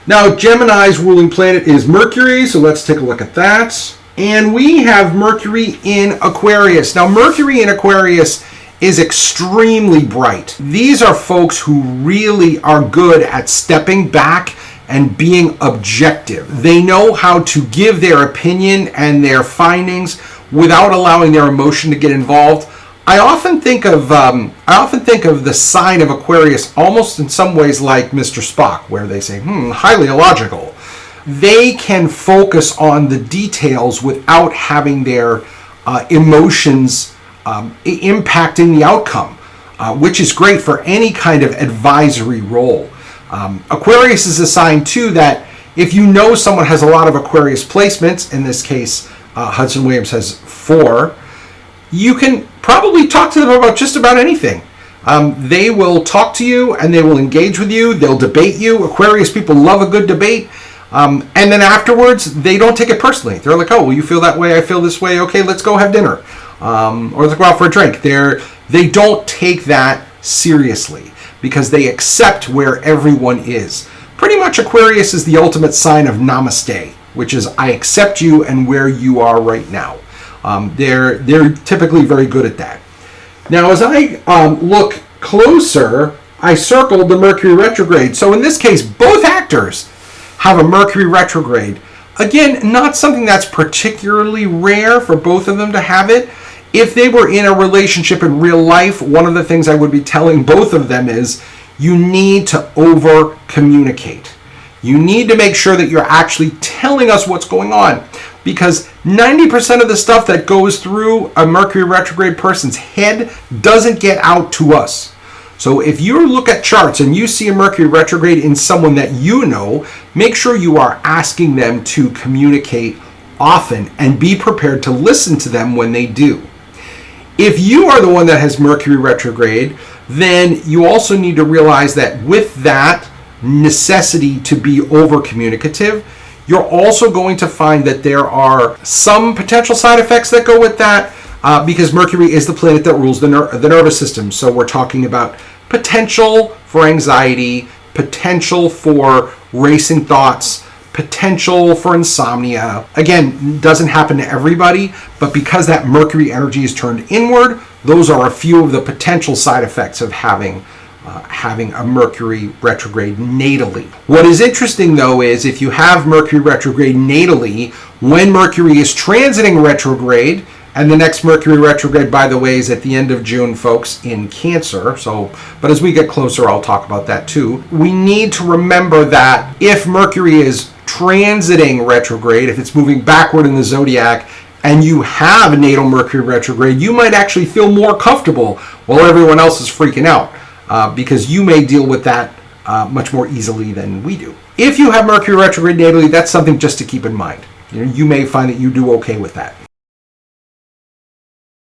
Now, Gemini's ruling planet is Mercury, so let's take a look at that. And we have Mercury in Aquarius. Now, Mercury in Aquarius is extremely bright. These are folks who really are good at stepping back and being objective. They know how to give their opinion and their findings without allowing their emotion to get involved. I often think of the sign of Aquarius almost in some ways like Mr. Spock, where they say, highly illogical. They can focus on the details without having their emotions impacting the outcome, which is great for any kind of advisory role. Aquarius is a sign too that if you know someone has a lot of Aquarius placements, in this case Hudson Williams has 4, you can probably talk to them about just about anything. They will talk to you and they will engage with you. They'll debate you. Aquarius people love a good debate. And then afterwards, they don't take it personally. They're like, oh, well, you feel that way. I feel this way. Okay, let's go have dinner. Or let's go out for a drink. They don't take that seriously because they accept where everyone is. Pretty much Aquarius is the ultimate sign of namaste, which is I accept you and where you are right now. They're typically very good at that. Now, as I look closer, I circled the Mercury retrograde. So in this case, both actors have a Mercury retrograde. Again, not something that's particularly rare for both of them to have it. If they were in a relationship in real life, one of the things I would be telling both of them is you need to over communicate. You need to make sure that you're actually telling us what's going on, because 90% of the stuff that goes through a Mercury retrograde person's head doesn't get out to us. So if you look at charts and you see a Mercury retrograde in someone that you know, make sure you are asking them to communicate often and be prepared to listen to them when they do. If you are the one that has Mercury retrograde, then you also need to realize that with that necessity to be over communicative, you're also going to find that there are some potential side effects that go with that because Mercury is the planet that rules the nervous system. So we're talking about potential for anxiety, potential for racing thoughts, potential for insomnia. Again, doesn't happen to everybody, but because that Mercury energy is turned inward, those are a few of the potential side effects of having a Mercury retrograde natally. What is interesting though is if you have Mercury retrograde natally, when Mercury is transiting retrograde, and the next Mercury retrograde, by the way, is at the end of June, folks, in Cancer. But as we get closer, I'll talk about that too. We need to remember that if Mercury is transiting retrograde, if it's moving backward in the zodiac, and you have a natal Mercury retrograde, you might actually feel more comfortable while everyone else is freaking out, because you may deal with that much more easily than we do. If you have Mercury retrograde natally, that's something just to keep in mind. You may find that you do okay with that.